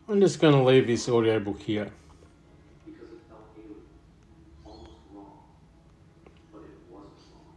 I'm just going to leave this audiobook here.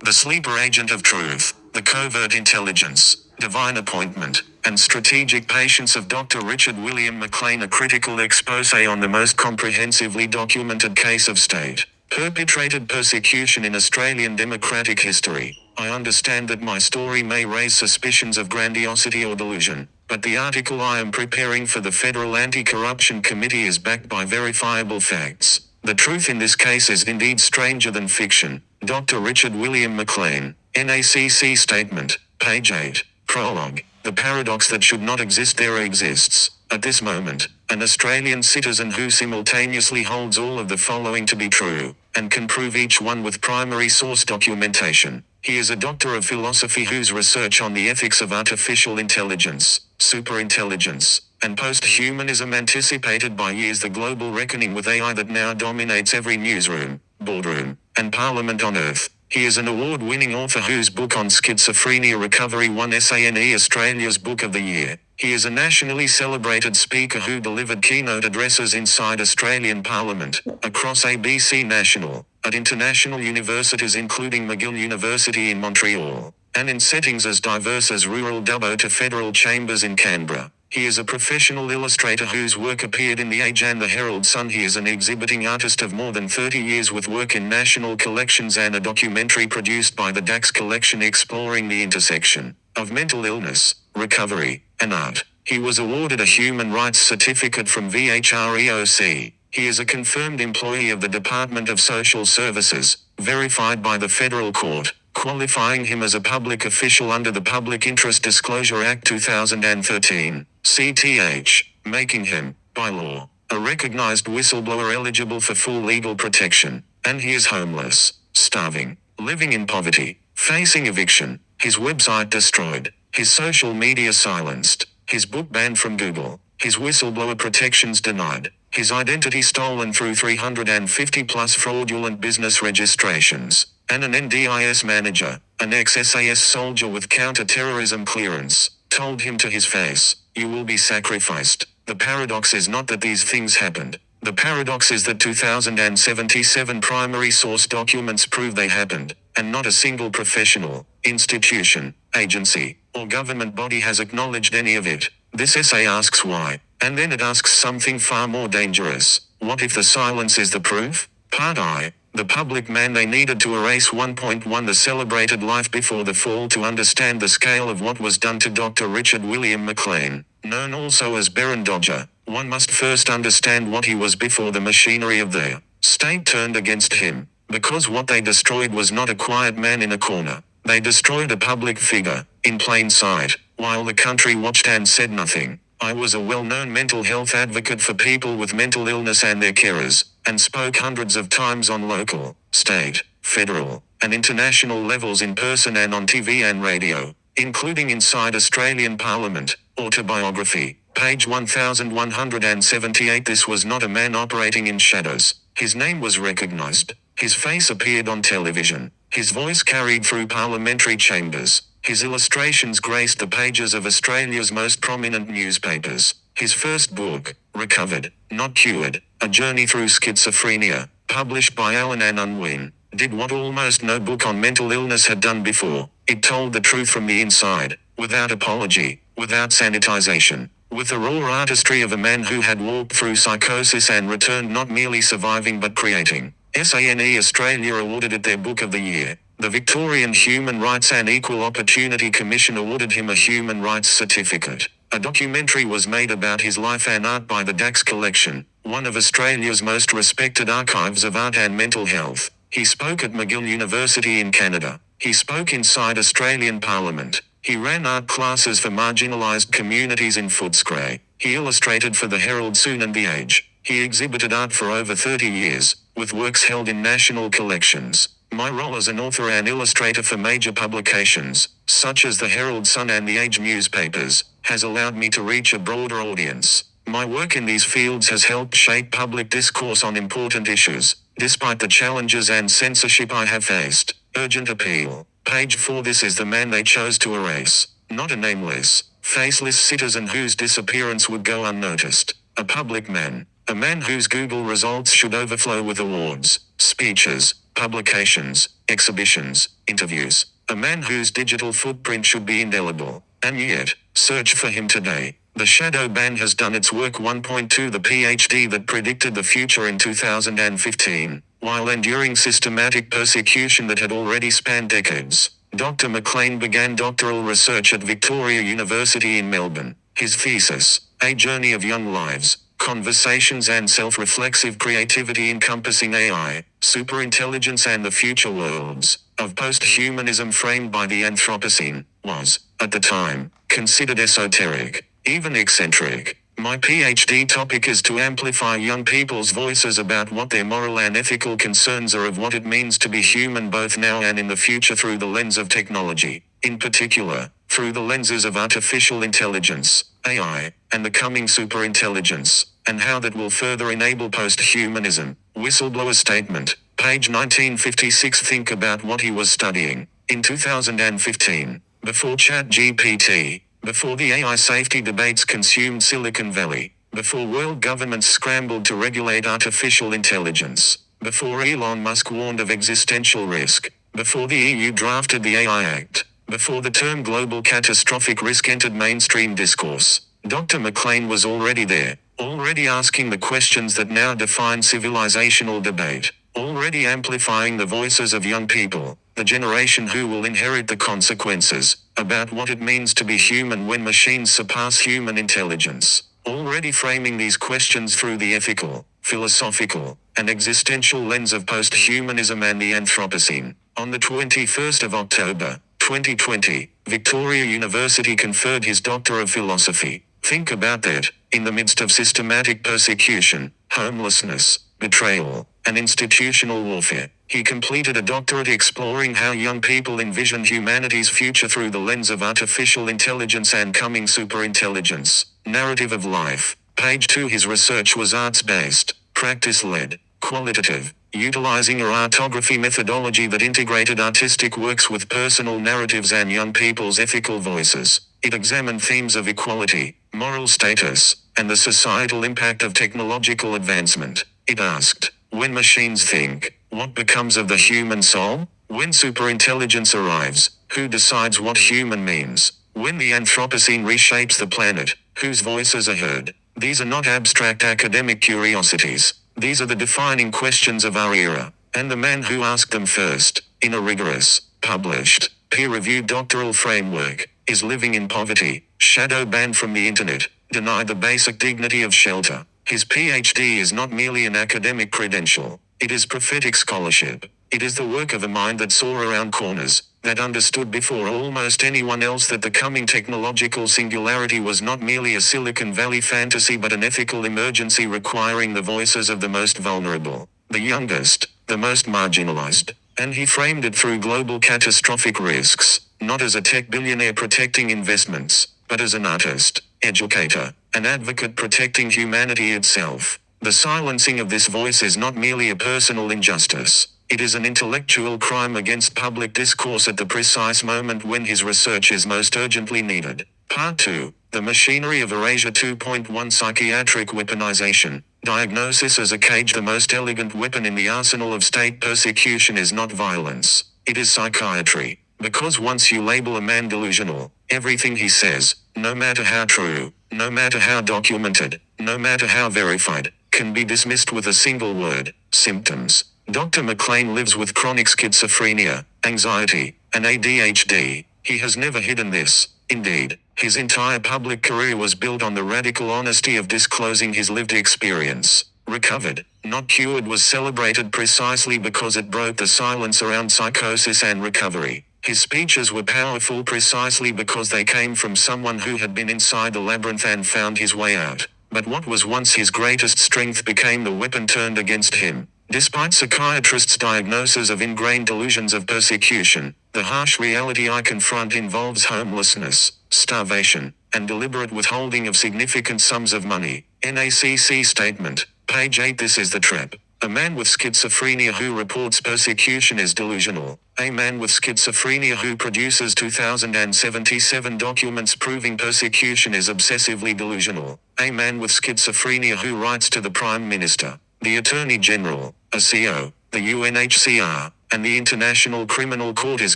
The Sleeper Agent of Truth, The Covert Intelligence, Divine Appointment, and Strategic Patience of Dr. Richard William McLean. A critical expose on the most comprehensively documented case of state perpetrated persecution in Australian democratic history. I understand that my story may raise suspicions of grandiosity or delusion, but the article I am preparing for the Federal Anti-Corruption Committee is backed by verifiable facts. The truth in this case is indeed stranger than fiction. Dr. Richard William McLean, NACC Statement, page 8, Prologue. The paradox that should not exist there exists. At this moment, an Australian citizen who simultaneously holds all of the following to be true, and can prove each one with primary source documentation. He is a doctor of philosophy whose research on the ethics of artificial intelligence, superintelligence, and post-humanism anticipated by years the global reckoning with AI that now dominates every newsroom, boardroom, and parliament on earth. He is an award-winning author whose book on schizophrenia recovery won SANE Australia's Book of the Year. He is a nationally celebrated speaker who delivered keynote addresses inside Australian Parliament, across ABC National, at international universities including McGill University in Montreal, and in settings as diverse as rural Dubbo to federal chambers in Canberra. He is a professional illustrator whose work appeared in The Age and the Herald Sun. He is an exhibiting artist of more than 30 years with work in national collections and a documentary produced by the Dax Collection exploring the intersection of mental illness, recovery, and art. He was awarded a Human Rights Certificate from VHREOC. He is a confirmed employee of the Department of Social Services, verified by the Federal Court, qualifying him as a public official under the Public Interest Disclosure Act 2013, CTH, making him, by law, a recognized whistleblower eligible for full legal protection. And he is homeless, starving, living in poverty, facing eviction, his website destroyed, his social media silenced, his book banned from Google, his whistleblower protections denied, his identity stolen through 350 plus fraudulent business registrations, and an NDIS manager, an ex-SAS soldier with counter-terrorism clearance, told him to his face, "You will be sacrificed." The paradox is not that these things happened. The paradox is that 2077 primary source documents prove they happened, and not a single professional, institution, agency, or government body has acknowledged any of it. This essay asks why, and then it asks something far more dangerous. What if the silence is the proof? Part I. The public man they needed to erase 1.1 the celebrated life before the fall to understand the scale of what was done to Dr. Richard William McLean, known also as Barran Dodger. One must first understand what he was before the machinery of the state turned against him, because what they destroyed was not a quiet man in a corner. They destroyed a public figure, in plain sight, while the country watched and said nothing. I was a well-known mental health advocate for people with mental illness and their carers, and spoke hundreds of times on local, state, federal, and international levels in person and on TV and radio, including inside Australian Parliament. Autobiography, page 1178. This was not a man operating in shadows. His name was recognized. His face appeared on television. His voice carried through parliamentary chambers. His illustrations graced the pages of Australia's most prominent newspapers. His first book, Recovered, Not Cured, A Journey Through Schizophrenia, published by Allen and Unwin, did what almost no book on mental illness had done before. It told the truth from the inside, without apology, without sanitization, with the raw artistry of a man who had walked through psychosis and returned not merely surviving but creating. SANE Australia awarded it their Book of the Year. The Victorian Human Rights and Equal Opportunity Commission awarded him a Human Rights Certificate. A documentary was made about his life and art by the Dax Collection, one of Australia's most respected archives of art and mental health. He spoke at McGill University in Canada. He spoke inside Australian Parliament. He ran art classes for marginalised communities in Footscray. He illustrated for the Herald Sun and The Age. He exhibited art for over 30 years, with works held in national collections. My role as an author and illustrator for major publications, such as the Herald Sun and The Age newspapers, has allowed me to reach a broader audience. My work in these fields has helped shape public discourse on important issues, despite the challenges and censorship I have faced. Urgent appeal. Page 4. This is the man they chose to erase, not a nameless, faceless citizen whose disappearance would go unnoticed. A public man. A man whose Google results should overflow with awards, speeches, publications, exhibitions, interviews. A man whose digital footprint should be indelible. And yet, search for him today. The shadow ban has done its work. 1.2 The PhD that predicted the future in 2015, while enduring systematic persecution that had already spanned decades. Dr. McLean began doctoral research at Victoria University in Melbourne. His thesis, A Journey of Young Lives, Conversations and Self-Reflexive Creativity Encompassing AI, Superintelligence and the Future Worlds of Post-Humanism Framed by the Anthropocene, was, at the time, considered esoteric, even eccentric. My PhD topic is to amplify young people's voices about what their moral and ethical concerns are of what it means to be human both now and in the future through the lens of technology, in particular, through the lenses of artificial intelligence, AI, and the coming superintelligence, and how that will further enable post-humanism. Whistleblower statement, page 1956. Think about what he was studying. In 2015, before ChatGPT, before the AI safety debates consumed Silicon Valley, before world governments scrambled to regulate artificial intelligence, before Elon Musk warned of existential risk, before the EU drafted the AI Act, before the term global catastrophic risk entered mainstream discourse, Dr. McLean was already there, already asking the questions that now define civilizational debate, already amplifying the voices of young people, the generation who will inherit the consequences, about what it means to be human when machines surpass human intelligence, already framing these questions through the ethical, philosophical, and existential lens of post-humanism and the Anthropocene. On the 21st of October, 2020, Victoria University conferred his Doctor of Philosophy. Think about that, in the midst of systematic persecution, homelessness, betrayal, and institutional warfare, he completed a doctorate exploring how young people envision humanity's future through the lens of artificial intelligence and coming superintelligence. Narrative of life. Page 2. His research was arts-based, practice-led, qualitative, utilizing a artography methodology that integrated artistic works with personal narratives and young people's ethical voices. It examined themes of equality, moral status, and the societal impact of technological advancement. It asked, when machines think, what becomes of the human soul? When superintelligence arrives, who decides what human means? When the Anthropocene reshapes the planet, whose voices are heard? These are not abstract academic curiosities. These are the defining questions of our era. And the man who asked them first, in a rigorous, published, peer-reviewed doctoral framework, is living in poverty, shadow banned from the internet, denied the basic dignity of shelter. His PhD is not merely an academic credential. It is prophetic scholarship. It is the work of a mind that saw around corners, that understood before almost anyone else that the coming technological singularity was not merely a Silicon Valley fantasy but an ethical emergency requiring the voices of the most vulnerable, the youngest, the most marginalized. And he framed it through global catastrophic risks, not as a tech billionaire protecting investments, but as an artist, educator, an advocate protecting humanity itself. The silencing of this voice is not merely a personal injustice. It is an intellectual crime against public discourse at the precise moment when his research is most urgently needed. Part 2. The Machinery of Erasure 2.1 Psychiatric Weaponization. Diagnosis as a cage. The most elegant weapon in the arsenal of state persecution is not violence. It is psychiatry. Because once you label a man delusional, everything he says, no matter how true, no matter how documented, no matter how verified, can be dismissed with a single word: symptoms. Dr. McLean lives with chronic schizophrenia, anxiety, and ADHD. He has never hidden this. Indeed, his entire public career was built on the radical honesty of disclosing his lived experience. Recovered, not cured was celebrated precisely because it broke the silence around psychosis and recovery. His speeches were powerful precisely because they came from someone who had been inside the labyrinth and found his way out. But what was once his greatest strength became the weapon turned against him. Despite psychiatrists' diagnosis of ingrained delusions of persecution, the harsh reality I confront involves homelessness, starvation, and deliberate withholding of significant sums of money. NACC statement, page 8. This is the trap. A man with schizophrenia who reports persecution is delusional. A man with schizophrenia who produces 2077 documents proving persecution is obsessively delusional. A man with schizophrenia who writes to the Prime Minister, the Attorney General, a CO, the UNHCR, and the International Criminal Court is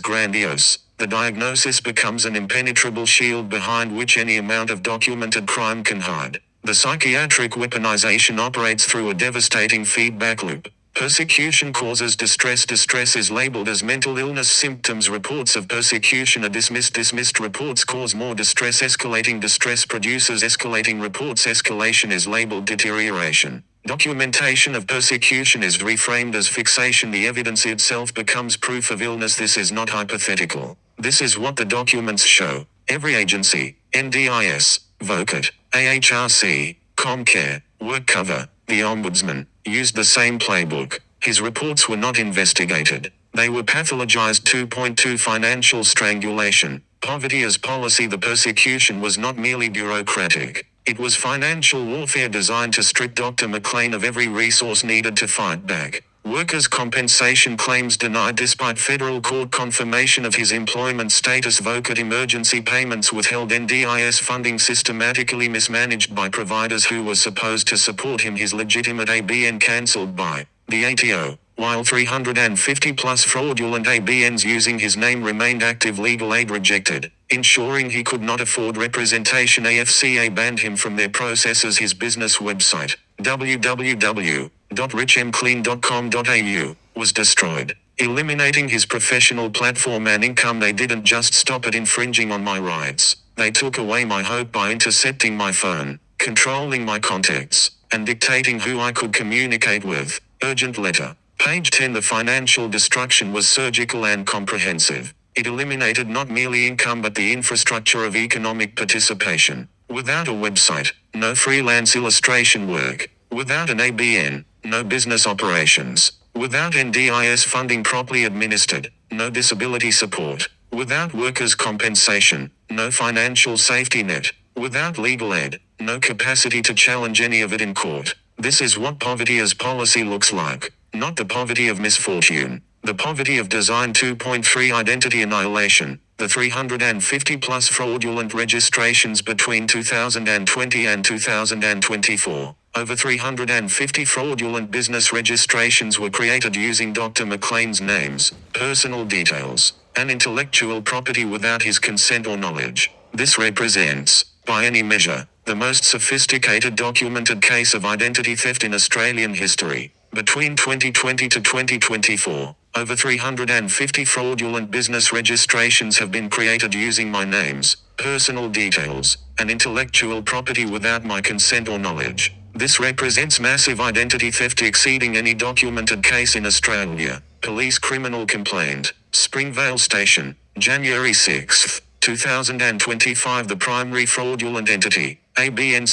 grandiose. The diagnosis becomes an impenetrable shield behind which any amount of documented crime can hide. The psychiatric weaponization operates through a devastating feedback loop. Persecution causes distress. Distress is labeled as mental illness. Symptoms. Reports of persecution are dismissed. Dismissed reports cause more distress. Escalating distress produces escalating reports. Escalation is labeled deterioration. Documentation of persecution is reframed as fixation. The evidence itself becomes proof of illness. This is not hypothetical. This is what the documents show. Every agency, NDIS, VOCAT, AHRC, ComCare, WorkCover, the Ombudsman, used the same playbook. His reports were not investigated. They were pathologized. 2.2 Financial strangulation. Poverty as policy. The persecution was not merely bureaucratic. It was financial warfare designed to strip Dr. McLean of every resource needed to fight back. Workers' compensation claims denied despite federal court confirmation of his employment status. VOCAT emergency payments withheld. NDIS funding systematically mismanaged by providers who were supposed to support him. His legitimate ABN cancelled by the ATO, while 350 plus fraudulent ABNs using his name remained active. Legal aid rejected, ensuring he could not afford representation. AFCA banned him from their processes. His business website, www.richmclean.com.au, was destroyed, eliminating his professional platform and income. They didn't just stop at infringing on my rights. They took away my hope by intercepting my phone, controlling my contacts, and dictating who I could communicate with. Urgent letter. Page 10. The financial destruction was surgical and comprehensive. It eliminated not merely income but the infrastructure of economic participation. Without a website, no freelance illustration work. Without an ABN, no business operations. Without NDIS funding properly administered, no disability support. Without workers' compensation, no financial safety net. Without legal aid, no capacity to challenge any of it in court. This is what poverty as policy looks like. Not the poverty of misfortune. The poverty of design. 2.3 Identity annihilation. The 350 plus fraudulent registrations between 2020 and 2024. Over 350 fraudulent business registrations were created using Dr. McLean's names, personal details, and intellectual property without his consent or knowledge. This represents, by any measure, the most sophisticated documented case of identity theft in Australian history. Between 2020 to 2024, over 350 fraudulent business registrations have been created using my names, personal details, and intellectual property without my consent or knowledge. This represents massive identity theft exceeding any documented case in Australia. Police criminal complaint, Springvale Station, January 6, 2025. The primary fraudulent entity, ABN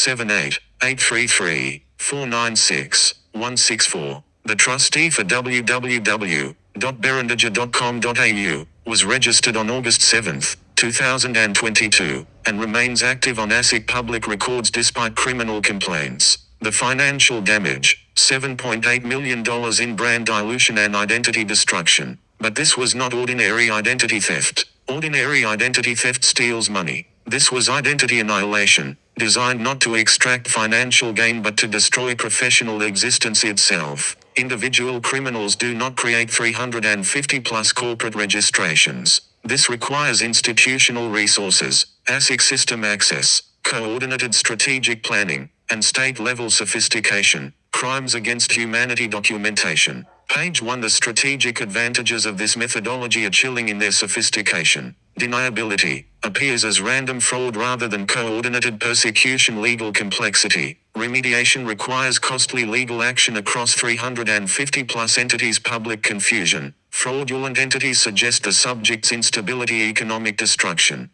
78-833-496-164. The trustee for www.barrandodger.com.au, was registered on August 7, 2022, and remains active on ASIC public records despite criminal complaints. The financial damage, $7.8 million in brand dilution and identity destruction. But this was not ordinary identity theft. Ordinary identity theft steals money. This was identity annihilation, designed not to extract financial gain but to destroy professional existence itself. Individual criminals do not create 350 plus corporate registrations. This requires institutional resources, ASIC system access, coordinated strategic planning, and state-level sophistication. Crimes against humanity documentation. Page 1. The strategic advantages of this methodology are chilling in their sophistication. Deniability appears as random fraud rather than coordinated persecution. Legal complexity. Remediation requires costly legal action across 350 plus entities. Public confusion. Fraudulent entities suggest the subject's instability. Economic destruction,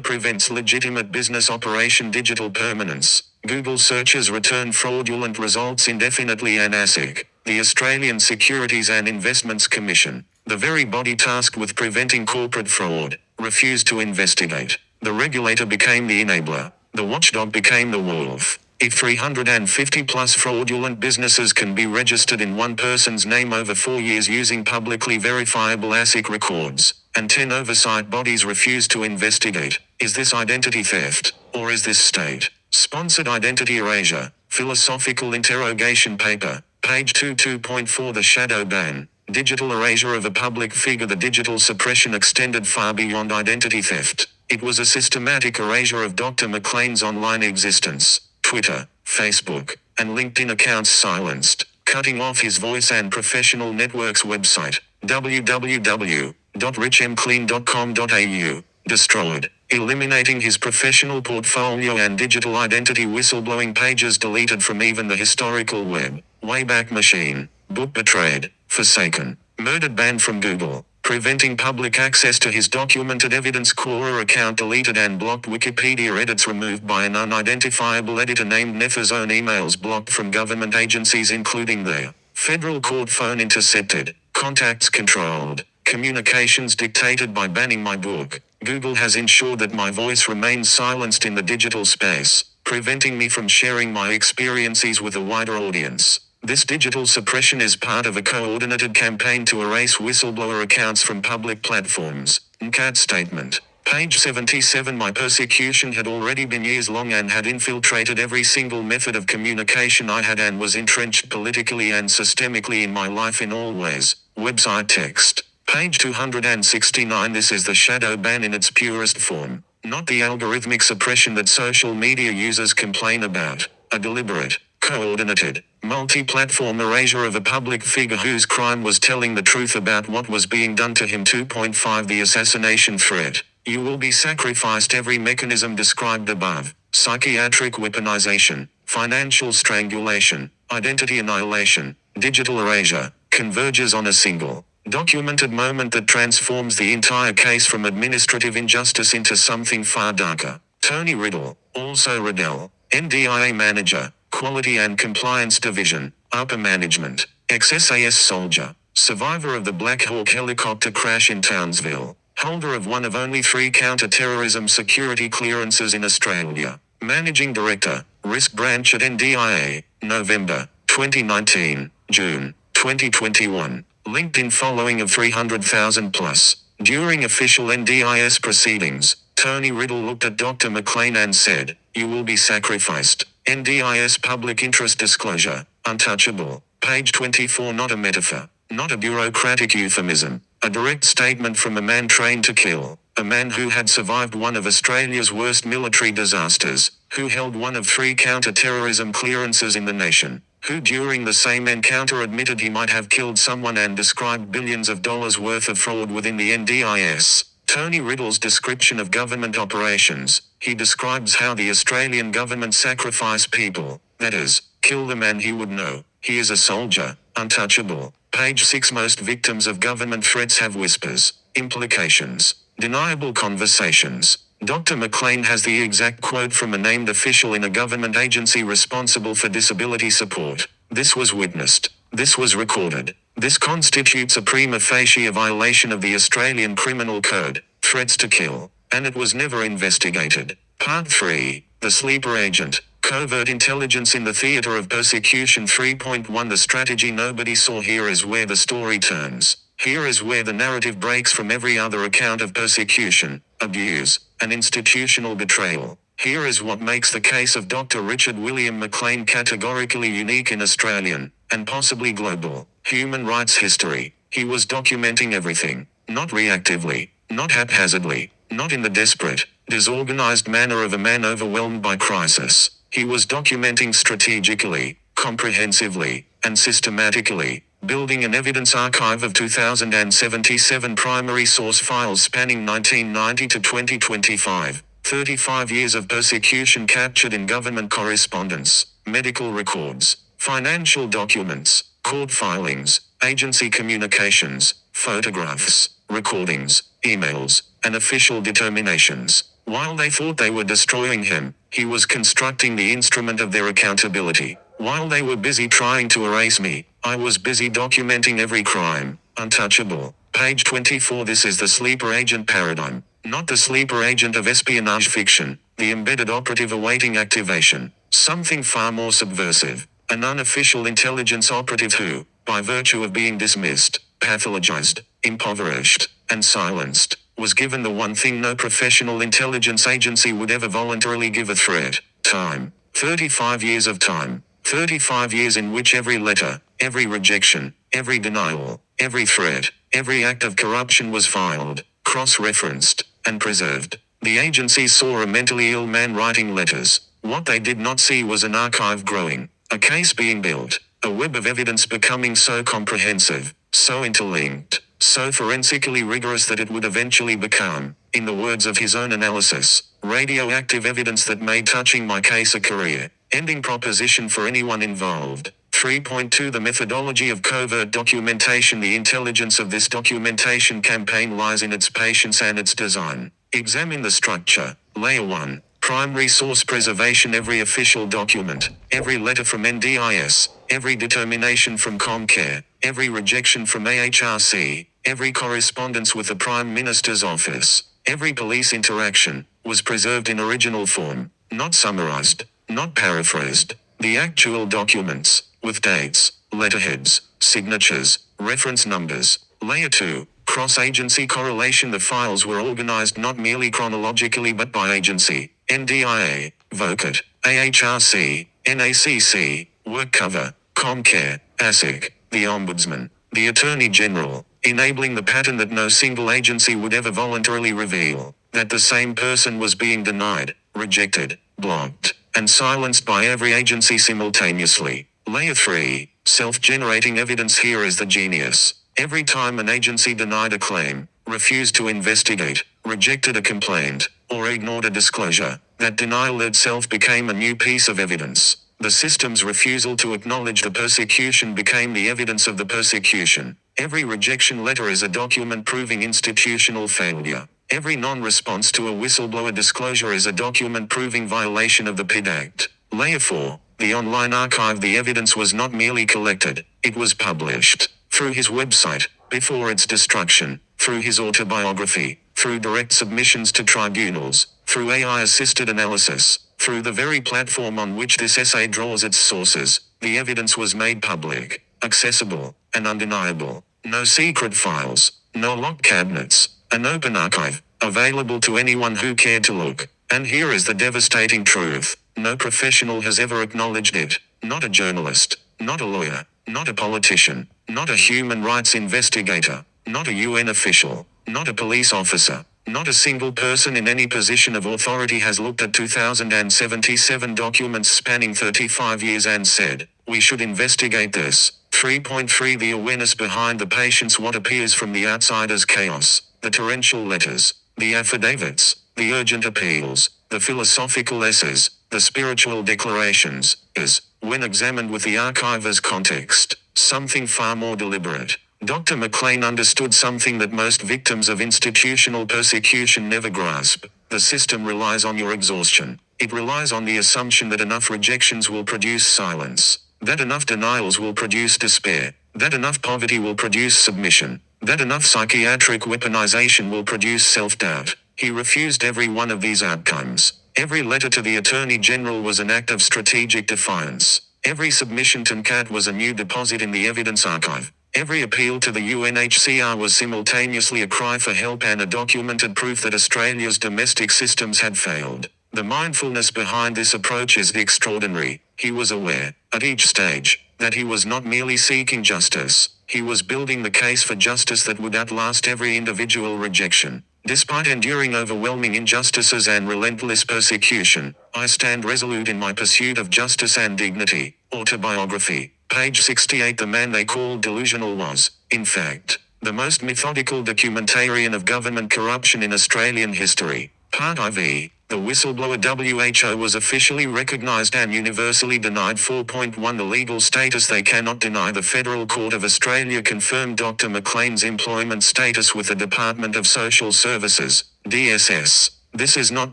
prevents legitimate business operation. Digital permanence. Google searches return fraudulent results indefinitely. And ASIC, the Australian Securities and Investments Commission, the very body tasked with preventing corporate fraud, refused to investigate. The regulator became the enabler. The watchdog became the wolf. If 350 plus fraudulent businesses can be registered in one person's name over 4 years using publicly verifiable ASIC records, and 10 oversight bodies refuse to investigate, is this identity theft, or is this state-sponsored identity erasure? Philosophical interrogation paper, page 22.4. The shadow ban, digital erasure of a public figure. The digital suppression extended far beyond identity theft. It was a systematic erasure of Dr. McLean's online existence. Twitter, Facebook, and LinkedIn accounts silenced, cutting off his voice and professional network's website, www.richmclean.com.au, destroyed, eliminating his professional portfolio and digital identity. Whistleblowing pages deleted from even the historical web. Wayback Machine, book betrayed, forsaken, murdered. Banned from Google, preventing public access to his documented evidence. Quora account deleted and blocked. Wikipedia edits removed by an unidentifiable editor named Nethazone. Emails blocked from government agencies including the federal court. Phone intercepted, contacts controlled, communications dictated. By banning my book, Google has ensured that my voice remains silenced in the digital space, preventing me from sharing my experiences with a wider audience. This digital suppression is part of a coordinated campaign to erase whistleblower accounts from public platforms. NCAT statement. Page 77. My persecution had already been years long and had infiltrated every single method of communication I had and was entrenched politically and systemically in my life in all ways. Website text. Page 269. This is the shadow ban in its purest form, not the algorithmic suppression that social media users complain about. A deliberate, coordinated, multi-platform erasure of a public figure whose crime was telling the truth about what was being done to him. 2.5. The assassination threat. You will be sacrificed. Every mechanism described above, psychiatric weaponization, financial strangulation, identity annihilation, digital erasure, converges on a single, documented moment that transforms the entire case from administrative injustice into something far darker. Tony Riddle, also Riddell, NDIA Manager, Quality and Compliance Division, Upper Management, ex-SAS soldier, survivor of the Black Hawk helicopter crash in Townsville, holder of one of only 3 counter-terrorism security clearances in Australia, Managing Director, Risk Branch at NDIA, November 2019, June 2021. LinkedIn following of 300,000 plus. During official NDIS proceedings, Tony Riddle looked at Dr. McLean and said, "You will be sacrificed." NDIS public interest disclosure, untouchable. Page 24. Not a metaphor, not a bureaucratic euphemism. A direct statement from a man trained to kill. A man who had survived one of Australia's worst military disasters, who held one of 3 counter-terrorism clearances in the nation, who during the same encounter admitted he might have killed someone and described billions of dollars worth of fraud within the NDIS. Tony Riddle's description of government operations. He describes how the Australian government sacrifice people, that is, kill the man he would know. He is a soldier, untouchable. Page 6. Most victims of government threats have whispers, implications, deniable conversations. Dr. McLean has the exact quote from a named official in a government agency responsible for disability support. This was witnessed. This was recorded. This constitutes a prima facie violation of the Australian Criminal Code, threats to kill, and it was never investigated. Part 3. The sleeper agent. Covert intelligence in the theater of persecution. 3.1. The strategy nobody saw. Here is where the story turns. Here is where the narrative breaks from every other account of persecution, abuse, and institutional betrayal. Here is what makes the case of Dr. Richard William McLean categorically unique in Australian, and possibly global, human rights history. He was documenting everything, not reactively, not haphazardly, not in the desperate, disorganized manner of a man overwhelmed by crisis. He was documenting strategically, comprehensively, and systematically, building an evidence archive of 2,077 primary source files spanning 1990 to 2025, 35 years of persecution captured in government correspondence, medical records, financial documents, court filings, agency communications, photographs, recordings, emails, and official determinations. While they thought they were destroying him, he was constructing the instrument of their accountability. While they were busy trying to erase me, I was busy documenting every crime. Untouchable. Page 24. This is the sleeper agent paradigm. Not the sleeper agent of espionage fiction, the embedded operative awaiting activation, Something far more subversive. An unofficial intelligence operative who, by virtue of being dismissed, pathologized, impoverished, and silenced, was given the one thing no professional intelligence agency would ever voluntarily give: a threat. Time. 35 years of time. 35 years in which every letter, every rejection, every denial, every threat, every act of corruption was filed, cross-referenced, and preserved. The agencies saw a mentally ill man writing letters. What they did not see was an archive growing, a case being built, a web of evidence becoming so comprehensive, so interlinked, so forensically rigorous that it would eventually become, in the words of his own analysis, radioactive evidence that made touching my case a career-ending proposition for anyone involved. 3.2 The methodology of covert documentation. The intelligence of this documentation campaign lies in its patience and its design. Examine the structure. Layer 1. Primary source preservation. Every official document, every letter from NDIS, every determination from Comcare, every rejection from AHRC, every correspondence with the Prime Minister's office, every police interaction, was preserved in original form, not summarized, not paraphrased. The actual documents, with dates, letterheads, signatures, reference numbers. Layer 2. Cross-agency correlation. The files were organized not merely chronologically but by agency. NDIA, VOCAT, AHRC, NACC, WorkCover, Comcare, ASIC, the Ombudsman, the Attorney General, enabling the pattern that no single agency would ever voluntarily reveal, that the same person was being denied, rejected, blocked, and silenced by every agency simultaneously. Layer 3. Self-generating evidence. Here is the genius. Every time an agency denied a claim, refused to investigate, rejected a complaint, or ignored a disclosure, that denial itself became a new piece of evidence. The system's refusal to acknowledge the persecution became the evidence of the persecution. Every rejection letter is a document proving institutional failure. Every non-response to a whistleblower disclosure is a document proving violation of the PID Act. Layer 4. The online archive. The evidence was not merely collected, it was published. Through his website, before its destruction, through his autobiography, through direct submissions to tribunals, through AI-assisted analysis, through the very platform on which this essay draws its sources, the evidence was made public, accessible, and undeniable. No secret files, no locked cabinets, an open archive, available to anyone who cared to look. And here is the devastating truth. No professional has ever acknowledged it. Not a journalist, not a lawyer, not a politician, not a human rights investigator, not a UN official, not a police officer, not a single person in any position of authority has looked at 2077 documents spanning 35 years and said, we should investigate this. 3.3 The awareness behind the patience. What appears from the outside as chaos, the torrential letters, the affidavits, the urgent appeals, the philosophical essays, the spiritual declarations, is, when examined with the archive as context, something far more deliberate. Dr. McLean understood something that most victims of institutional persecution never grasp. The system relies on your exhaustion. It relies on the assumption that enough rejections will produce silence, that enough denials will produce despair, that enough poverty will produce submission, that enough psychiatric weaponization will produce self-doubt. He refused every one of these outcomes. Every letter to the Attorney General was an act of strategic defiance. Every submission to NCAT was a new deposit in the evidence archive. Every appeal to the UNHCR was simultaneously a cry for help and a documented proof that Australia's domestic systems had failed. The mindfulness behind this approach is extraordinary. He was aware, at each stage, that he was not merely seeking justice. He was building the case for justice that would outlast every individual rejection. Despite enduring overwhelming injustices and relentless persecution, I stand resolute in my pursuit of justice and dignity. Autobiography. Page 68. The man they called delusional was, in fact, the most methodical documentarian of government corruption in Australian history. Part IV. The whistleblower WHO was officially recognised and universally denied. 4.1 The legal status. They cannot deny. The Federal Court of Australia confirmed Dr. McLean's employment status with the Department of Social Services, DSS. This is not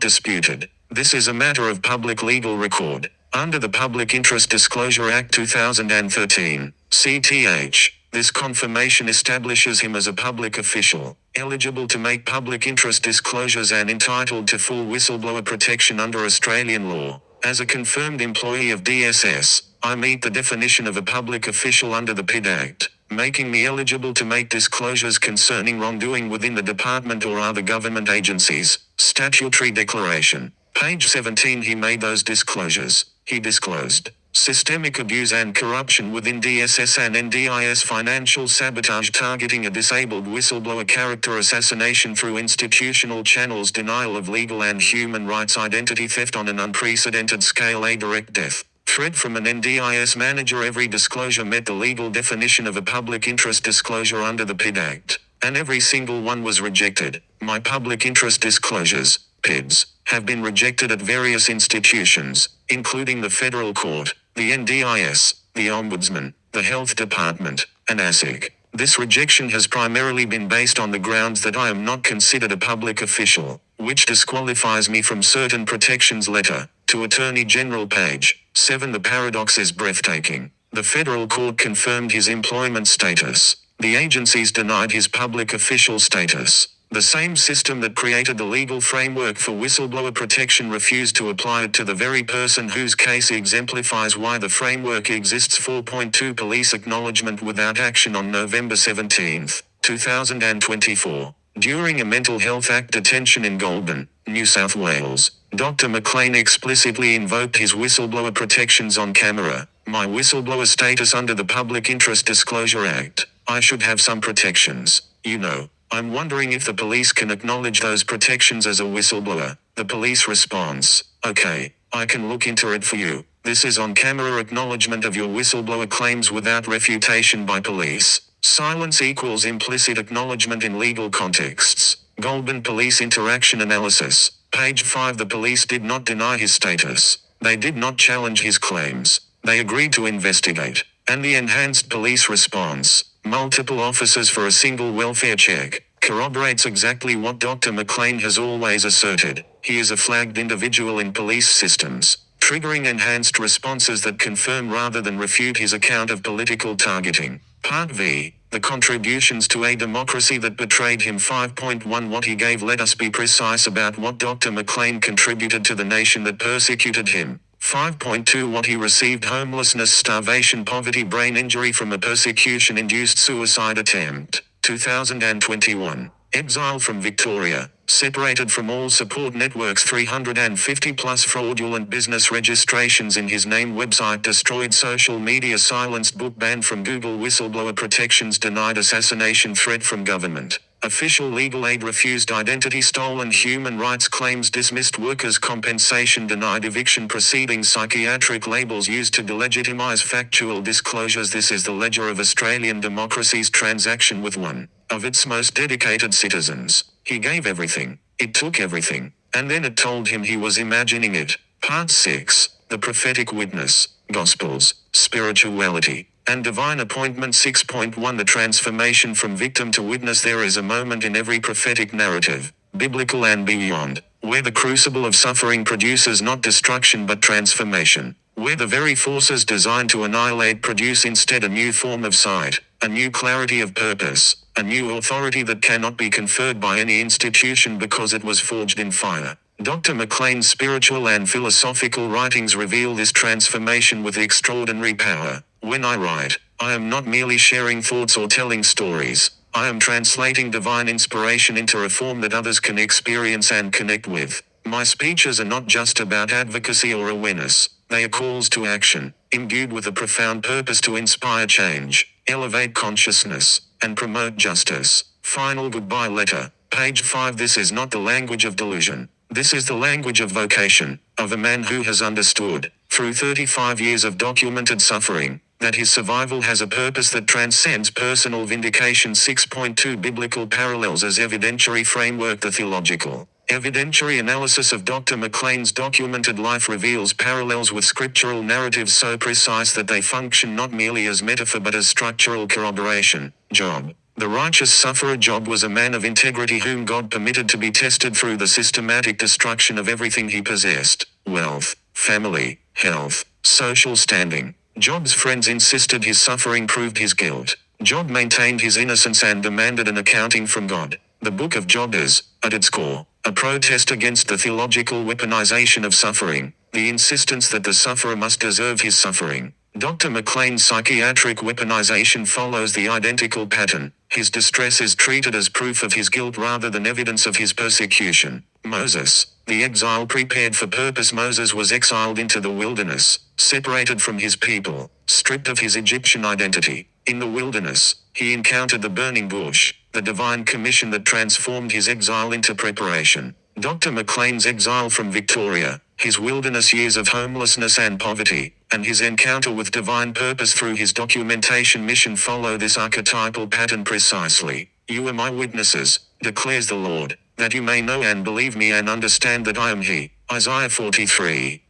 disputed. This is a matter of public legal record. Under the Public Interest Disclosure Act 2013, CTH, this confirmation establishes him as a public official, eligible to make public interest disclosures and entitled to full whistleblower protection under Australian law. As a confirmed employee of DSS, I meet the definition of a public official under the PID Act, making me eligible to make disclosures concerning wrongdoing within the department or other government agencies. Statutory declaration. Page 17. He made those disclosures. He disclosed systemic abuse and corruption within DSS and NDIS, financial sabotage targeting a disabled whistleblower, character assassination through institutional channels, denial of legal and human rights, identity theft on an unprecedented scale, a direct death threat from an NDIS manager. Every disclosure met the legal definition of a public interest disclosure under the PID Act, and every single one was rejected. My public interest disclosures, PIDs, have been rejected at various institutions, including the Federal Court, the NDIS, the Ombudsman, the Health Department, and ASIC. This rejection has primarily been based on the grounds that I am not considered a public official, which disqualifies me from certain protections. Letter to Attorney General, page 7. The paradox is breathtaking. The Federal Court confirmed his employment status. The agencies denied his public official status. The same system that created the legal framework for whistleblower protection refused to apply it to the very person whose case exemplifies why the framework exists. 4.2 Police acknowledgement without action. On November 17, 2024, during a Mental Health Act detention in Goulburn, New South Wales, Dr. McLean explicitly invoked his whistleblower protections on camera. My whistleblower status under the Public Interest Disclosure Act. I should have some protections, you know. I'm wondering if the police can acknowledge those protections as a whistleblower. The police response: okay, I can look into it for you. This is on camera acknowledgement of your whistleblower claims without refutation by police. Silence equals implicit acknowledgement in legal contexts. Goulburn Police Interaction Analysis. Page 5. The police did not deny his status. They did not challenge his claims. They agreed to investigate. And the enhanced police response, multiple officers for a single welfare check, corroborates exactly what Dr. McLean has always asserted. He is a flagged individual in police systems, triggering enhanced responses that confirm rather than refute his account of political targeting. Part V. The contributions to a democracy that betrayed him. 5.1 What he gave. Let us be precise about what Dr. McLean contributed to the nation that persecuted him. 5.2 What he received: homelessness, starvation, poverty, brain injury from a persecution-induced suicide attempt. 2021. Exile from Victoria. Separated from all support networks. 350 plus fraudulent business registrations in his name. Website destroyed. Social media silenced. Book banned from Google. Whistleblower protections denied. Assassination threat from government. Official legal aid refused. Identity stolen. Human rights claims dismissed. Workers' compensation denied. Eviction proceedings. Psychiatric labels used to delegitimize factual disclosures. This is the ledger of Australian democracy's transaction with one of its most dedicated citizens. He gave everything. It took everything. And then it told him he was imagining it. Part 6. The prophetic witness. Gospels, spirituality, and divine appointment. 6.1 The transformation from victim to witness. There is a moment in every prophetic narrative, biblical and beyond, where the crucible of suffering produces not destruction but transformation, where the very forces designed to annihilate produce instead a new form of sight, a new clarity of purpose, a new authority that cannot be conferred by any institution because it was forged in fire. Dr. McLean's spiritual and philosophical writings reveal this transformation with extraordinary power. When I write, I am not merely sharing thoughts or telling stories. I am translating divine inspiration into a form that others can experience and connect with. My speeches are not just about advocacy or awareness. They are calls to action, imbued with a profound purpose to inspire change, elevate consciousness, and promote justice. Final goodbye letter. Page 5. This is not the language of delusion. This is the language of vocation, of a man who has understood, through 35 years of documented suffering, that his survival has a purpose that transcends personal vindication. 6.2 Biblical parallels as evidentiary framework. The theological, evidentiary analysis of Dr. McLean's documented life reveals parallels with scriptural narratives so precise that they function not merely as metaphor but as structural corroboration. Job. The righteous sufferer Job was a man of integrity whom God permitted to be tested through the systematic destruction of everything he possessed: wealth, family, health, social standing. Job's friends insisted his suffering proved his guilt. Job maintained his innocence and demanded an accounting from God. The book of Job is, at its core, a protest against the theological weaponization of suffering. the insistence that the sufferer must deserve his suffering. Dr. McLean's psychiatric weaponization follows the identical pattern. His distress is treated as proof of his guilt rather than evidence of his persecution. Moses, the exile prepared for purpose. Moses was exiled into the wilderness, separated from his people, stripped of his Egyptian identity. In the wilderness, he encountered the burning bush, the divine commission that transformed his exile into preparation. Dr. McLean's exile from Victoria, his wilderness years of homelessness and poverty, and his encounter with divine purpose through his documentation mission follow this archetypal pattern precisely. You are my witnesses, declares the Lord, that you may know and believe me and understand that I am He. Isaiah 43:10.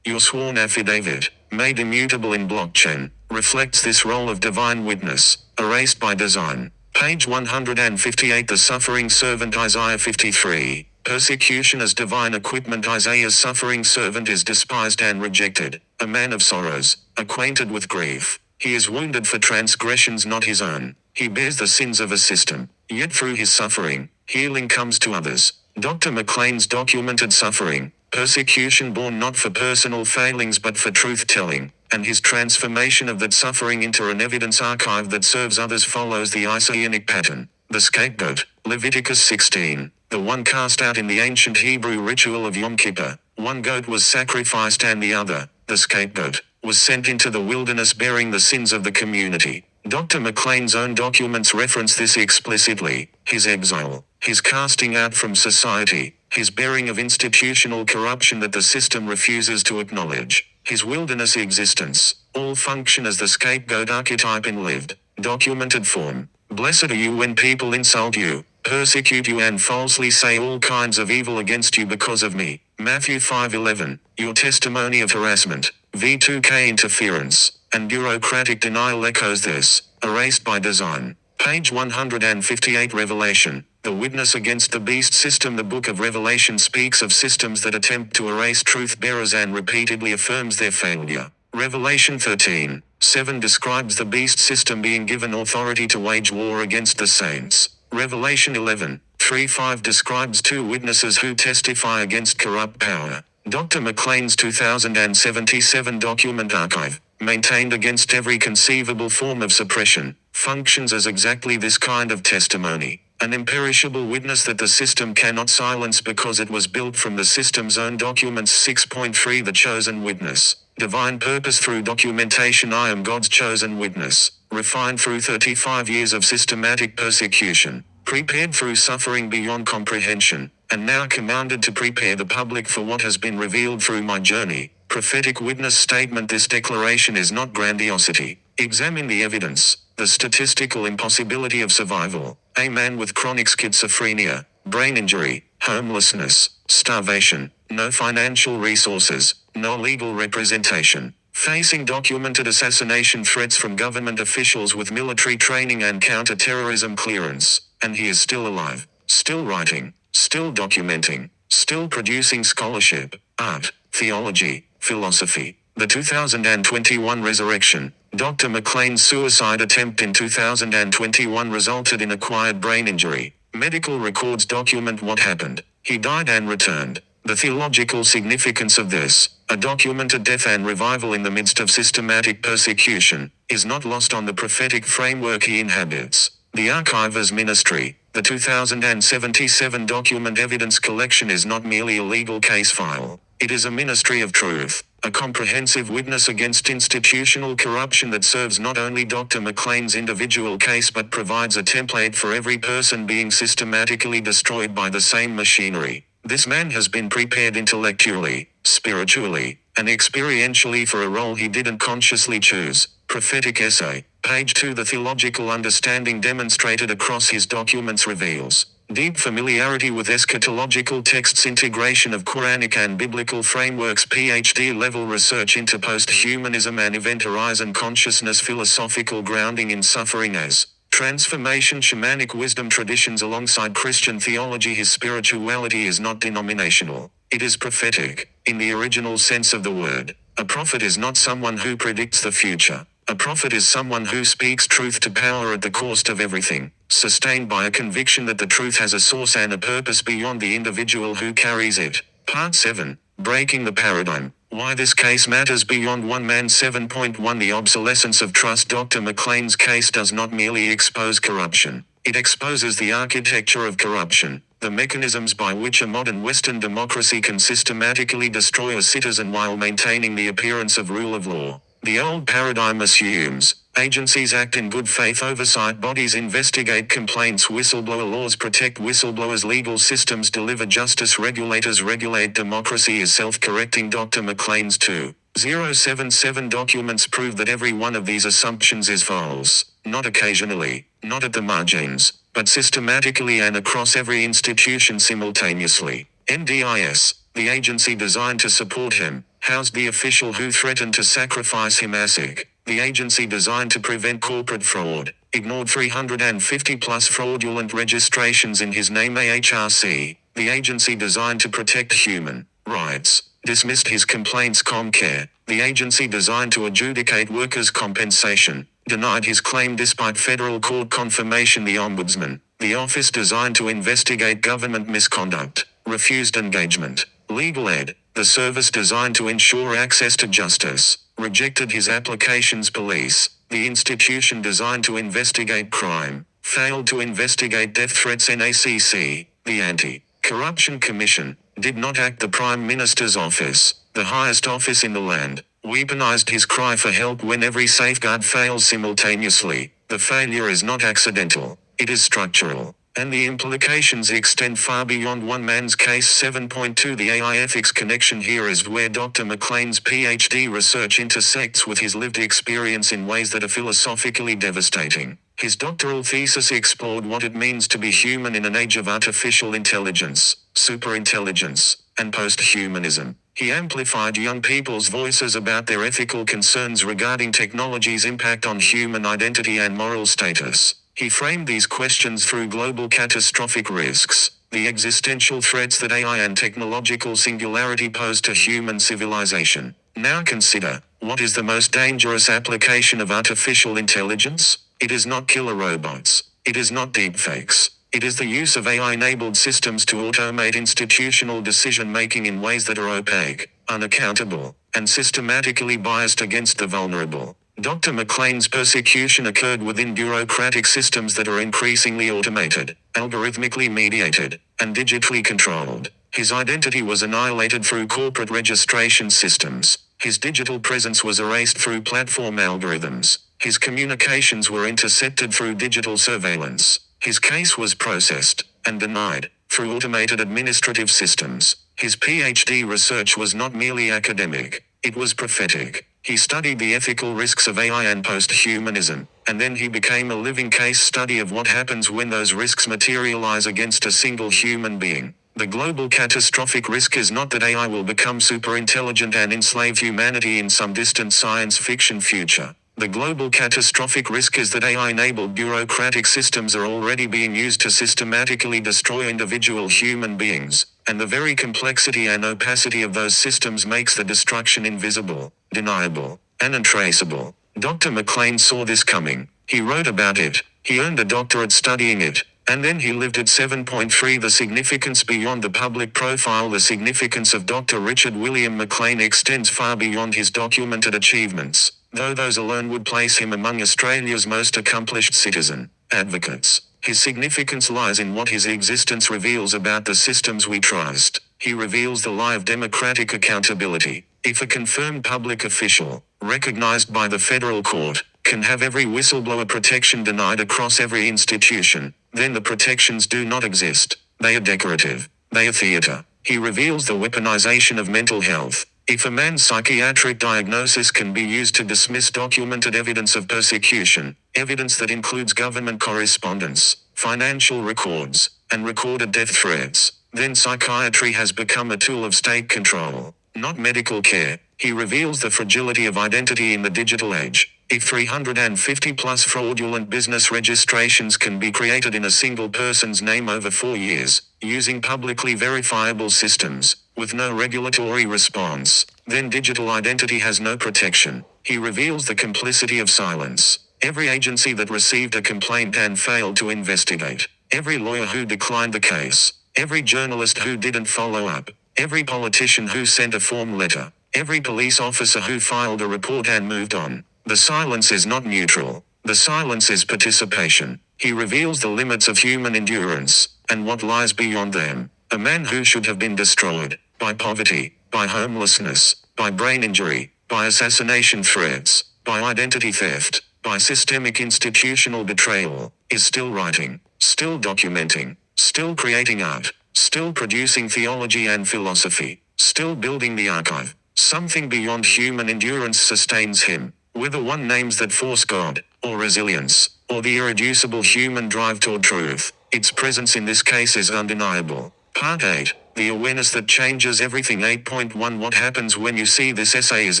Your sworn affidavit, made immutable in blockchain, reflects this role of divine witness, erased by design. Page 158. The suffering servant. Isaiah 53. Persecution as divine equipment. Isaiah's suffering servant is despised and rejected, a man of sorrows, acquainted with grief. He is wounded for transgressions not his own. He bears the sins of a system. Yet through his suffering, healing comes to others. Dr. McLean's documented suffering, persecution born not for personal failings but for truth-telling, and his transformation of that suffering into an evidence archive that serves others follows the Isaianic pattern. The scapegoat, Leviticus 16. The one cast out in the ancient Hebrew ritual of Yom Kippur. One goat was sacrificed and the other, the scapegoat, was sent into the wilderness bearing the sins of the community. Dr. McLean's own documents reference this explicitly. His exile, his casting out from society, his bearing of institutional corruption that the system refuses to acknowledge, his wilderness existence, all function as the scapegoat archetype in lived, documented form. Blessed are you when people insult you, persecute you and falsely say all kinds of evil against you because of me. Matthew 5:11. Your testimony of harassment, V2K interference, and bureaucratic denial echoes this, erased by design. Page 158. Revelation, the witness against the beast system. The book of Revelation speaks of systems that attempt to erase truth bearers and repeatedly affirms their failure. Revelation 13:7 describes the beast system being given authority to wage war against the saints. Revelation 11:3-5 describes two witnesses who testify against corrupt power. Dr. McLean's 2077 document archive, maintained against every conceivable form of suppression, functions as exactly this kind of testimony. An imperishable witness that the system cannot silence because it was built from the system's own documents. 6.3 The chosen witness. Divine purpose through documentation. I am God's chosen witness, refined through 35 years of systematic persecution, prepared through suffering beyond comprehension, and now commanded to prepare the public for what has been revealed through my journey. Prophetic witness statement. This declaration is not grandiosity. Examine the evidence, the statistical impossibility of survival. A man with chronic schizophrenia, brain injury, homelessness, starvation, no financial resources, no legal representation, facing documented assassination threats from government officials with military training and counter-terrorism clearance, and he is still alive, still writing, still documenting, still producing scholarship, art, theology, philosophy. The 2021 resurrection. Dr. McLean's suicide attempt in 2021 resulted in acquired brain injury. Medical records document what happened. He died and returned. The theological significance of this, a documented death and revival in the midst of systematic persecution, is not lost on the prophetic framework he inhabits. The archiver's ministry. The 2077 document evidence collection is not merely a legal case file. It is a ministry of truth, a comprehensive witness against institutional corruption that serves not only Dr. McLean's individual case but provides a template for every person being systematically destroyed by the same machinery. This man has been prepared intellectually, spiritually, and experientially for a role he didn't consciously choose. Prophetic essay. Page 2. The theological understanding demonstrated across his documents reveals deep familiarity with eschatological texts, integration of Quranic and biblical frameworks, PhD-level research into post-humanism and event horizon consciousness, philosophical grounding in suffering as transformation, shamanic wisdom traditions alongside Christian theology. His spirituality is not denominational. It is prophetic, in the original sense of the word. A prophet is not someone who predicts the future. A prophet is someone who speaks truth to power at the cost of everything, sustained by a conviction that the truth has a source and a purpose beyond the individual who carries it. Part 7. Breaking the paradigm. Why this case matters beyond one man. 7.1 The obsolescence of trust. Dr. McLean's case does not merely expose corruption. It exposes the architecture of corruption, the mechanisms by which a modern Western democracy can systematically destroy a citizen while maintaining the appearance of rule of law. The old paradigm assumes agencies act in good faith, oversight bodies investigate complaints, whistleblower laws protect whistleblowers, legal systems deliver justice, regulators regulate, democracy is self-correcting. Dr. McLean's 2077 documents prove that every one of these assumptions is false, not occasionally, not at the margins, but systematically and across every institution simultaneously. NDIS, the agency designed to support him, housed the official who threatened to sacrifice him. ASIC, the agency designed to prevent corporate fraud, ignored 350 plus fraudulent registrations in his name. AHRC, the agency designed to protect human rights, dismissed his complaints. ComCare, the agency designed to adjudicate workers' compensation, denied his claim despite federal court confirmation. The Ombudsman, the office designed to investigate government misconduct, refused engagement. Legal Aid, the service designed to ensure access to justice, rejected his applications. Police, the institution designed to investigate crime, failed to investigate death threats. NACC, the Anti-Corruption Commission, did not act. The Prime Minister's office, the highest office in the land, weaponized his cry for help when every safeguard fails simultaneously. The failure is not accidental, it is structural, and the implications extend far beyond one man's case. 7.2 The AI ethics connection. Here is where Dr. McLean's PhD research intersects with his lived experience in ways that are philosophically devastating. His doctoral thesis explored what it means to be human in an age of artificial intelligence, superintelligence, and post-humanism. He amplified young people's voices about their ethical concerns regarding technology's impact on human identity and moral status. He framed these questions through global catastrophic risks, the existential threats that AI and technological singularity pose to human civilization. Now consider, what is the most dangerous application of artificial intelligence? It is not killer robots. It is not deepfakes. It is the use of AI-enabled systems to automate institutional decision-making in ways that are opaque, unaccountable, and systematically biased against the vulnerable. Dr. McLean's persecution occurred within bureaucratic systems that are increasingly automated, algorithmically mediated, and digitally controlled. His identity was annihilated through corporate registration systems. His digital presence was erased through platform algorithms. His communications were intercepted through digital surveillance. His case was processed and denied through automated administrative systems. His PhD research was not merely academic, it was prophetic. He studied the ethical risks of AI and post-humanism, and then he became a living case study of what happens when those risks materialize against a single human being. The global catastrophic risk is not that AI will become superintelligent and enslave humanity in some distant science fiction future. The global catastrophic risk is that AI-enabled bureaucratic systems are already being used to systematically destroy individual human beings, and the very complexity and opacity of those systems makes the destruction invisible, deniable, and untraceable. Dr. McLean saw this coming. He wrote about it. He earned a doctorate studying it. And then he lived it. 7.3 The significance beyond the public profile. The significance of Dr. Richard William McLean extends far beyond his documented achievements, though those alone would place him among Australia's most accomplished citizen advocates. His significance lies in what his existence reveals about the systems we trust. He reveals the lie of democratic accountability. If a confirmed public official, recognized by the federal court, can have every whistleblower protection denied across every institution, then the protections do not exist. They are decorative. They are theater. He reveals the weaponization of mental health. If a man's psychiatric diagnosis can be used to dismiss documented evidence of persecution, evidence that includes government correspondence, financial records, and recorded death threats, then psychiatry has become a tool of state control, not medical care. He reveals the fragility of identity in the digital age. If 350 plus fraudulent business registrations can be created in a single person's name over 4 years, using publicly verifiable systems, with no regulatory response, then digital identity has no protection. He reveals the complicity of silence. Every agency that received a complaint and failed to investigate, every lawyer who declined the case, every journalist who didn't follow up, Every politician who sent a form letter. Every police officer who filed a report and moved on. The silence is not neutral. The silence is participation. He reveals the limits of human endurance, and what lies beyond them. A man who should have been destroyed, by poverty, by homelessness, by brain injury, by assassination threats, by identity theft, by systemic institutional betrayal, is still writing, still documenting, still creating art, still producing theology and philosophy, still building the archive. Something beyond human endurance sustains him, whether one names that force God, or resilience, or the irreducible human drive toward truth. Its presence in this case is undeniable. Part 8. The awareness that changes everything. 8.1 What happens when you see this essay is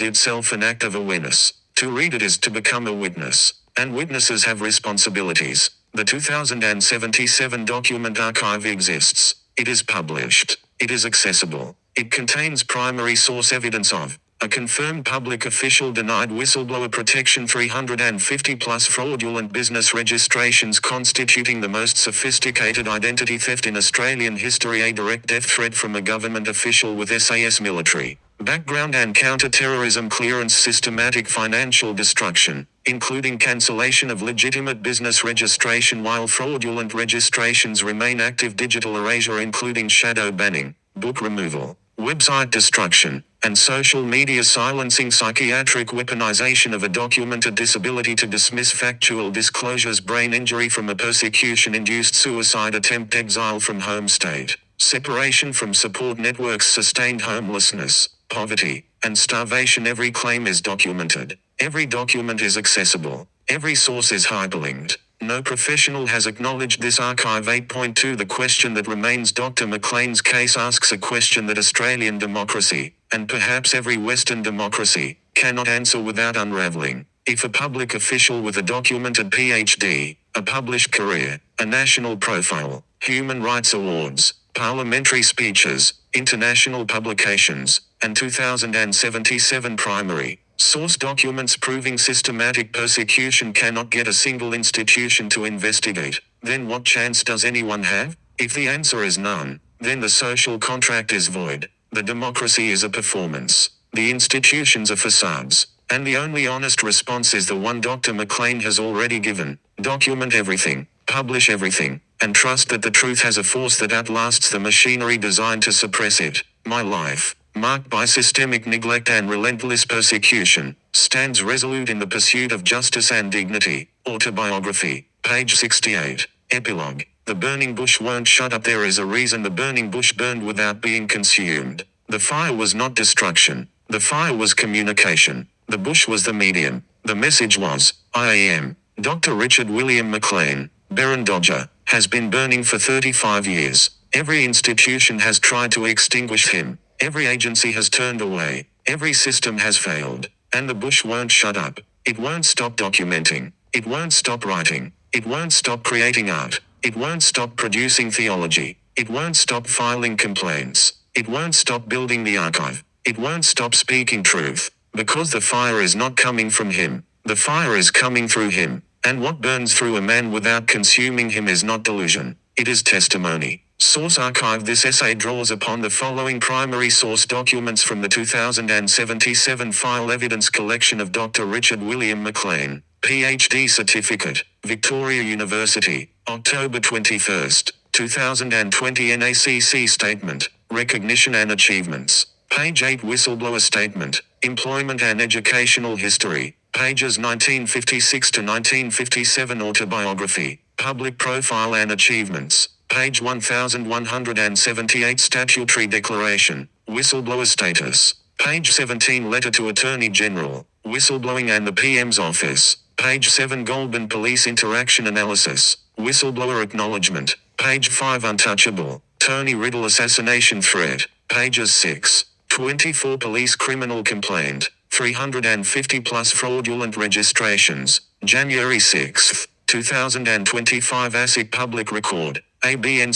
itself an act of awareness. To read it is to become a witness. And witnesses have responsibilities. The 2077 document archive exists. It is published. It is accessible. It contains primary source evidence of a confirmed public official denied whistleblower protection, 350 plus fraudulent business registrations constituting the most sophisticated identity theft in Australian history, a direct death threat from a government official with SAS military background and counter-terrorism clearance, systematic financial destruction, including cancellation of legitimate business registration while fraudulent registrations remain active, digital erasure including shadow banning, book removal, website destruction, and social media silencing, psychiatric weaponization of a documented disability to dismiss factual disclosures, brain injury from a persecution-induced suicide attempt, exile from home state, separation from support networks, sustained homelessness, poverty, and starvation. Every claim is documented. Every document is accessible. Every source is hyperlinked. No professional has acknowledged this archive. 8.2 The question that remains. Dr. McLean's case asks a question that Australian democracy, and perhaps every Western democracy, cannot answer without unraveling. If a public official with a documented PhD, a published career, a national profile, human rights awards, parliamentary speeches, international publications, and 2077 primary source documents proving systematic persecution cannot get a single institution to investigate, then what chance does anyone have? If the answer is none, then the social contract is void. The democracy is a performance. The institutions are facades. And the only honest response is the one Dr. McLean has already given. Document everything, publish everything, and trust that the truth has a force that outlasts the machinery designed to suppress it. My life, marked by systemic neglect and relentless persecution, stands resolute in the pursuit of justice and dignity. Autobiography, page 68. Epilogue. The burning bush won't shut up. There is a reason the burning bush burned without being consumed. The fire was not destruction. The fire was communication. The bush was the medium. The message was, I am. Dr. Richard William McLean, Barran Dodger, has been burning for 35 years. Every institution has tried to extinguish him. Every agency has turned away. Every system has failed. And the bush won't shut up. It won't stop documenting. It won't stop writing. It won't stop creating art. It won't stop producing theology. It won't stop filing complaints. It won't stop building the archive. It won't stop speaking truth. Because the fire is not coming from him. The fire is coming through him. And what burns through a man without consuming him is not delusion. It is testimony. Source archive. This essay draws upon the following primary source documents from the 2077 file evidence collection of Dr. Richard William McLean, PhD certificate, Victoria University, October 21, 2020 NACC statement, recognition and achievements. Page 8 Whistleblower statement, employment and educational history, pages 1956 to 1957 Autobiography, public profile and achievements. Page 1178 Statutory Declaration, Whistleblower Status. Page 17 Letter to Attorney General, Whistleblowing and the PM's Office. Page 7 Goulburn Police Interaction Analysis, Whistleblower Acknowledgement. Page 5 Untouchable, Tony Riddle Assassination Threat. Pages 6, 24 Police Criminal Complaint, 350 plus fraudulent registrations, January 6, 2025 ASIC Public Record, ABN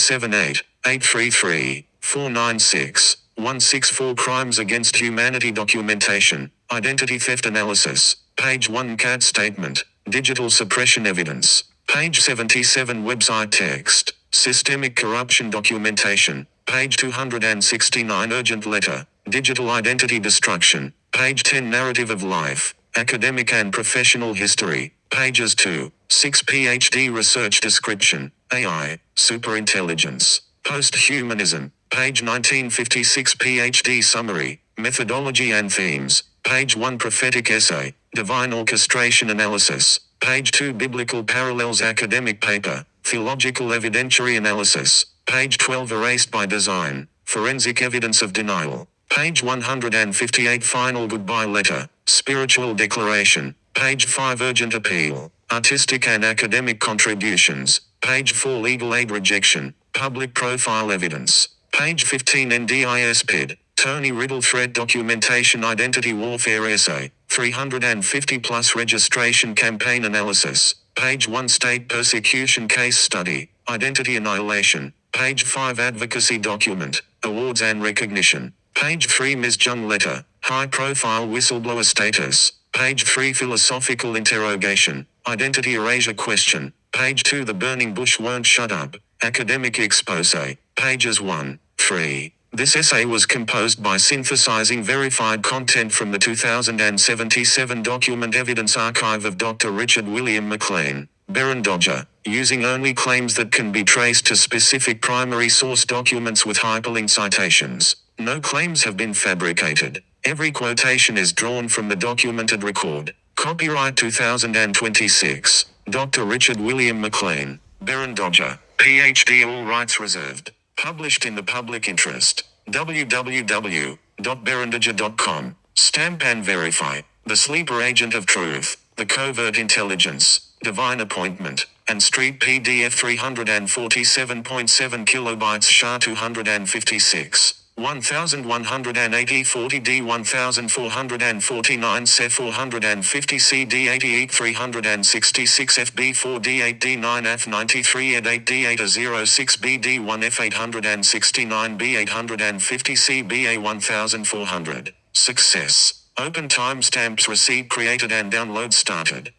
78-833-496-164 Crimes Against Humanity Documentation, Identity Theft Analysis, Page 1 CAD Statement, Digital Suppression Evidence, Page 77 Website Text. Systemic corruption documentation. Page 269 urgent letter. Digital identity destruction. Page 10 narrative of life. Academic and professional history. Pages 2, 6 PhD research description. AI, superintelligence. Post-humanism. Page 1956 PhD summary. Methodology and themes. Page 1 prophetic essay. Divine orchestration analysis. Page 2 biblical parallels academic paper. Theological evidentiary analysis. Page 12 erased by design. Forensic evidence of denial. Page 158 final goodbye letter. Spiritual declaration. Page 5 urgent appeal. Artistic and academic contributions. Page 4 legal aid rejection. Public profile evidence. Page 15 NDIS PID. Tony Riddle threat documentation identity warfare essay. 350 plus registration campaign analysis. Page 1 state persecution case study. Identity annihilation. Page 5 advocacy document. Awards and recognition. Page 3 Ms. Jung letter. High profile whistleblower status. Page 3 philosophical interrogation. Identity erasure question. Page 2 The burning bush won't shut up. Academic expose. Pages 1, 3. This essay was composed by synthesizing verified content from the 2077 document evidence archive of Dr. Richard William McLean, Barran Dodger, using only claims that can be traced to specific primary source documents with hyperlink citations. No claims have been fabricated. Every quotation is drawn from the documented record. Copyright 2026. Dr. Richard William McLean, Barran Dodger, PhD, all rights reserved. Published in the public interest. www.barrandodger.com. Stamp and verify. The sleeper agent of truth. The covert intelligence. Divine appointment. And street PDF 347.7 kilobytes SHA 256. 1180 40 D 1449 Se 450 CD 88 366 FB 4 D 8 D 9 F 93 Ed 8 D 8 06 BD 1 F 869 B 850 CBA 1400. Success. Open timestamps receipt created and download started.